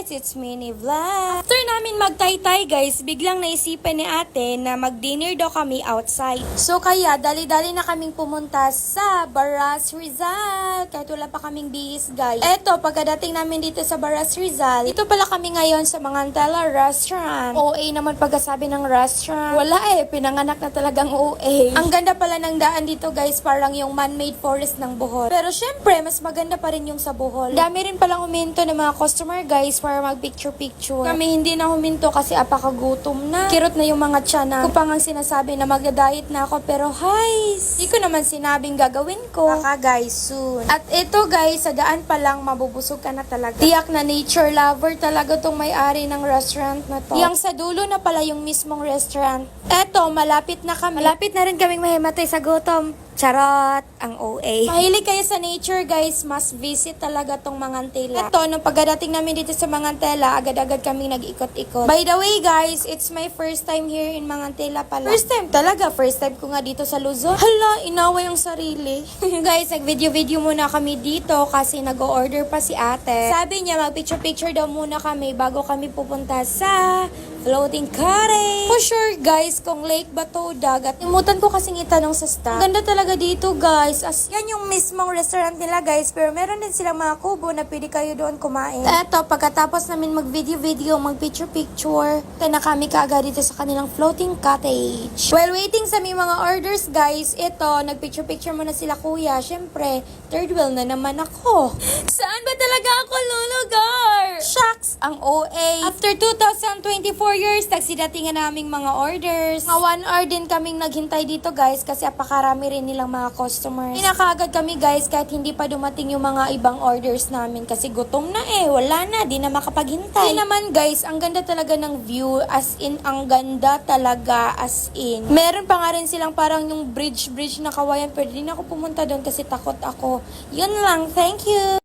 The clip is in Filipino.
guys, it's Mini Vlog. After namin magtaytay guys, biglang naisipan ni ate na mag-dinner daw kami outside. So kaya dali-dali na kaming pumunta sa Baras Rizal. Kahit wala pa kaming bihis guys. Eto, pagkadating namin dito sa Baras Rizal, dito pala kami ngayon sa Mangantela Restaurant. OA naman pagkasabi ng restaurant. Wala pinanganak na talagang OA. Ang ganda pala ng daan dito guys, parang yung man-made forest ng Bohol. Pero syempre, mas maganda pa rin yung sa Bohol. Dami rin palang huminto ng mga customer guys para mag-picture-picture. Kami hindi na huminto kasi apakagutom na. Kirot na yung mga tiyanan. Ko pang ang sinasabi na mag-diet na ako pero guys, di ko naman sinabing gagawin ko. Baka guys, soon. At ito guys, sa daan pa lang mabubusog ka na talaga. Tiyak na nature lover talaga tong may-ari ng restaurant na to. Yang sa dulo na pala yung mismong restaurant. Eto, malapit na kami. Malapit na rin kaming mahimatay sa gutom. Charot! Ang OA. Mahilig kayo sa nature guys, must visit talaga tong Mangantela. Ito, nung pagdating namin dito sa Mangantela, agad-agad kami nag-ikot-ikot. By the way guys, it's my first time here in Mangantela pala. First time talaga, first time ko nga dito sa Luzon. Hala, inaway ang sarili. Guys, nag-video-video muna kami dito kasi nag-order pa si ate. Sabi niya, mag-picture-picture daw muna kami bago kami pupunta sa floating cottage. For sure guys, kung lake ba to, dagat. Imutan ko kasing itanong sa staff. Ganda talaga dito guys. As yan yung mismong restaurant nila guys. Pero meron din silang mga kubo na pwede kayo doon kumain. Eto, pagkatapos namin mag-video-video, mag-picture-picture, na kami kaagad dito sa kanilang floating cottage. While waiting sa may mga orders guys, ito, nag-picture-picture muna sila kuya. Syempre, third wheel na naman ako. Saan ba talaga ako lulugar? Shucks, ang OA. After 2024 years, tagsidatingan naming mga orders. Mga 1 hour din kaming naghintay dito guys kasi apakarami rin nilang mga customers. Pinakaagad kami guys kahit hindi pa dumating yung mga ibang orders namin kasi gutom na wala na, di na makapaghintay. Hindi naman guys, ang ganda talaga ng view, as in, ang ganda talaga as in. Meron pa nga rin silang parang yung bridge na kawayan pero di na ako pumunta doon kasi takot ako. Yun lang, thank you!